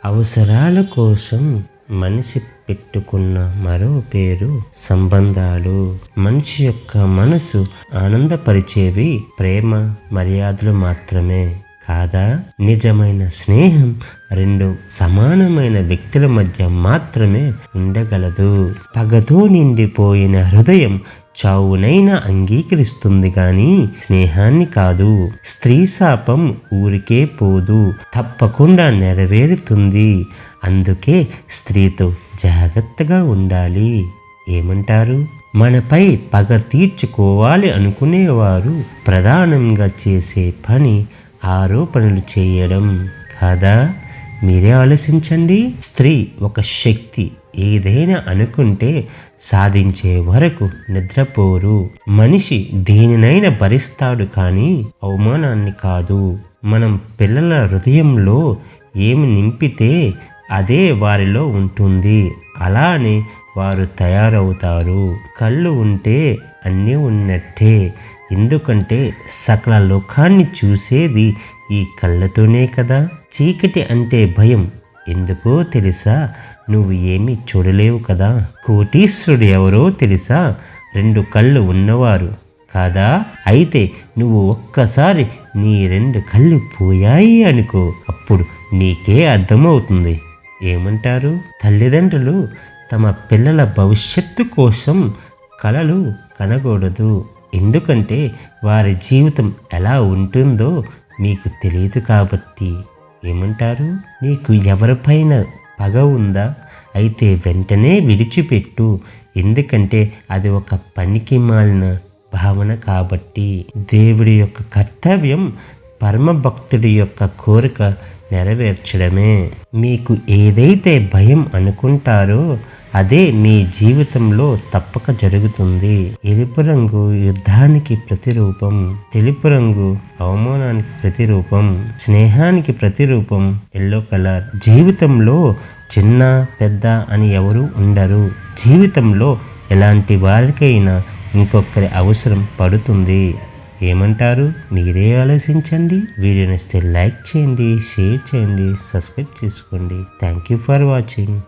అవసరాల కోసం మనిషి పెట్టుకున్న మరో పేరు సంబంధాలు. మనిషి యొక్క మనసు ఆనందపరిచేవి ప్రేమ, మర్యాదలు మాత్రమే కాదా? నిజమైన స్నేహం రెండు సమానమైన వ్యక్తుల మధ్య మాత్రమే ఉండగలదు. పగతో నిండిపోయిన హృదయం చావునైనా అంగీకరిస్తుంది గాని స్నేహాన్ని కాదు. స్త్రీ శాపం ఊరికే పోదు, తప్పకుండా నెరవేరుతుంది. అందుకే స్త్రీతో జాగ్రత్తగా ఉండాలి. ఏమంటారు? మనపై పగ తీర్చుకోవాలి అనుకునేవారు ప్రధానంగా చేసే పని ఆరోపణలు చేయడం కాదా? మీరే ఆలోచించండి. స్త్రీ ఒక శక్తి. ఏదైనా అనుకుంటే సాధించే వరకు నిద్రపోరు. మనిషి దేనినైనా భరిస్తాడు కానీ అవమానాన్ని కాదు. మనం పిల్లల హృదయంలో ఏమి నింపితే అదే వారిలో ఉంటుంది. అలానే వారు తయారవుతారు. కళ్ళు ఉంటే అన్నీ ఉన్నట్టే. ఎందుకంటే సకల లోకాన్ని చూసేది ఈ కళ్ళతోనే కదా. చీకటి అంటే భయం. ఎందుకో తెలుసా? నువ్వు ఏమీ చూడలేవు కదా. కోటీశ్వరుడు ఎవరో తెలుసా? 2 కళ్ళు ఉన్నవారు కాదా? అయితే నువ్వు ఒక్కసారి నీ 2 కళ్ళు పోయాయి అనుకో, అప్పుడు నీకే అర్థమవుతుంది. ఏమంటారు? తల్లిదండ్రులు తమ పిల్లల భవిష్యత్తు కోసం కలలు కనకూడదు. ఎందుకంటే వారి జీవితం ఎలా ఉంటుందో మీకు తెలియదు కాబట్టి. ఏమంటారు? నీకు ఎవరిపైన పగ ఉందా? అయితే వెంటనే విడిచిపెట్టు. ఎందుకంటే అది ఒక పనికిమాలిన భావన కాబట్టి. దేవుడి యొక్క కర్తవ్యం పరమభక్తుడి యొక్క కోరిక నెరవేర్చడమే. మీకు ఏదైతే భయం అనుకుంటారో అదే మీ జీవితంలో తప్పక జరుగుతుంది. ఎరుపు రంగు యుద్ధానికి ప్రతిరూపం, తెలుపు రంగు అవమానానికి ప్రతిరూపం, స్నేహానికి ప్రతిరూపం ఎల్లో కలర్. జీవితంలో చిన్న పెద్ద అని ఎవరు ఉండరు. జీవితంలో ఎలాంటి వారికైనా ఇంకొకరి అవసరం పడుతుంది. ఏమంటారు? మీరే ఆలోచించండి. వీడియో నచ్చితే లైక్ చేయండి, షేర్ చేయండి, సబ్స్క్రైబ్ చేసుకోండి. Thank you for watching.